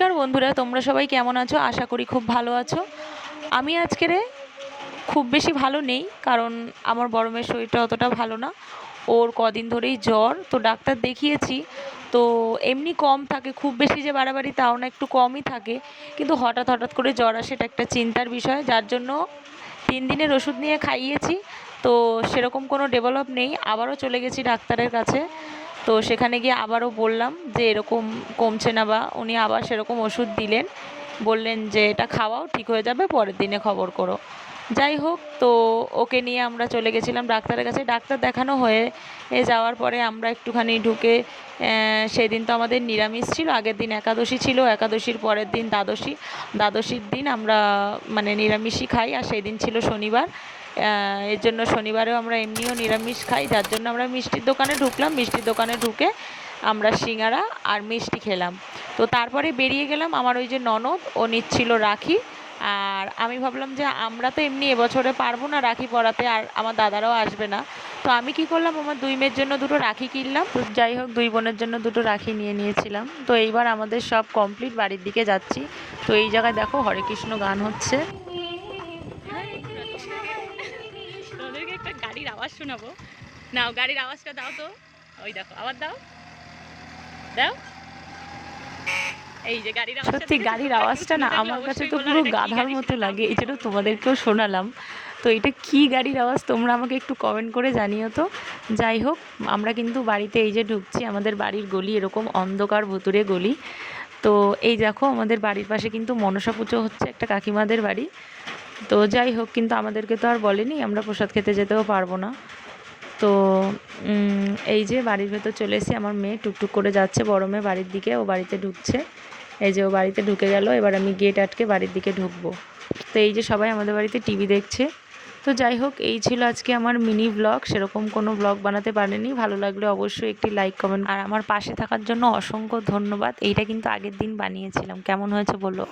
নমস্কার বন্ধুরা, তোমরা সবাই কেমন আছো? আশা করি খুব ভালো আছো। আমি আজকের খুব বেশি ভালো নেই, কারণ আমার বড় মেয়ের শরীরটা অতটা ভালো না। ওর কদিন ধরেই জ্বর, তো ডাক্তার দেখিয়েছি। তো এমনি কম থাকে, খুব বেশি যে বাড়াবাড়ি তাও না, একটু কমই থাকে। কিন্তু হঠাৎ হঠাৎ করে জ্বর আসে, এটা একটা চিন্তার বিষয়, যার জন্য 3 দিনের ওষুধ নিয়ে খাইয়েছি। তো সেরকম কোনো ডেভেলপ নেই, আবারও চলে গেছি ডাক্তারের কাছে। তো সেখানে গিয়ে আবারও বললাম যে এরকম কমছে না, বা উনি আবার সেরকম ওষুধ দিলেন, বললেন যে এটা খাওয়াও, ঠিক হয়ে যাবে, পরের দিনে খবর করো। যাই হোক, তো ওকে নিয়ে আমরা চলে গেছিলাম ডাক্তারের কাছে। ডাক্তার দেখানো হয়ে যাওয়ার পরে আমরা একটুখানি ঢুকে, সেদিন তো আমাদের নিরামিষ ছিল, আগের দিন একাদশী ছিল, একাদশীর পরের দিন দ্বাদশী। দ্বাদশীর দিন আমরা মানে নিরামিষই খাই, আর সেই দিন ছিল শনিবার। এর জন্য শনিবারেও আমরা এমনিও নিরামিষ খাই, যার জন্য আমরা মিষ্টির দোকানে ঢুকলাম। মিষ্টির দোকানে ঢুকে আমরা সিঙ্গারা আর মিষ্টি খেলাম। তো তারপরে বেরিয়ে গেলাম। আমার ওই যে ননদ, ও নিচ্ছিল রাখি। আর আমি ভাবলাম যে আমরা তো এমনি এবছরে পারবো না রাখি পরাতে, আর আমার দাদারাও আসবে না। তো আমি কি করলাম, আমার 2 মেয়ের জন্য 2টো রাখি কিনলাম। তো যাই হোক, 2 বোনের জন্য 2টো রাখি নিয়ে নিয়েছিলাম। তো এইবার আমাদের সব কমপ্লিট, বাড়ির দিকে যাচ্ছি। তো এই জায়গায় দেখো হরে কৃষ্ণ গান হচ্ছে। তোমাদেরকে একটা গাড়ির আওয়াজ শোনাবো। নাও, গাড়ির আওয়াজটা দাও তো। ওই দেখো, আবার দাও দাও। এই যে গাড়ির আওয়াজটা, সত্যি গাড়ির আওয়াজটা না আমার কাছে তো পুরো গাধার মতো লাগে, এই জন্য তোমাদেরকেও শোনালাম। তো এটা কি গাড়ির আওয়াজ, তোমরা আমাকে একটু কমেন্ট করে জানিও তো। যাই হোক, আমরা কিন্তু বাড়িতে এই যে ঢুকছি, আমাদের বাড়ির গলি এরকম অন্ধকার ভুতুরে গলি। তো এই দেখো, আমাদের বাড়ির পাশে কিন্তু মনসা পুজো হচ্ছে, একটা কাকিমাদের বাড়ি। তো যাই হোক, কিন্তু আমাদেরকে তো আর বলেনি, আমরা প্রসাদ খেতে যেতেও পারবো না। তো এই যে বাড়ির ভেতর চলে এসেছি। আমার মেয়ে টুকটুক করে যাচ্ছে, বড় মেয়ে বাড়ির দিকে, ও বাড়িতে ঢুকছে। এই যে ও বাড়িতে ঢুকে গেল, এবার আমি গেট আটকে বাড়ির দিকে ঢুকবো। তো এই যে সবাই আমাদের বাড়িতে টিভি দেখছে। তো যাই হোক, এই ছিল আজকে আমার মিনি ব্লগ। সেরকম কোনো ব্লগ বানাতে পারিনি। ভালো লাগলে অবশ্যই একটি লাইক কমেন্ট, আর আমার পাশে থাকার জন্য অসংখ্য ধন্যবাদ। এইটা কিন্তু আগের দিন বানিয়েছিলাম, কেমন হয়েছে বলো।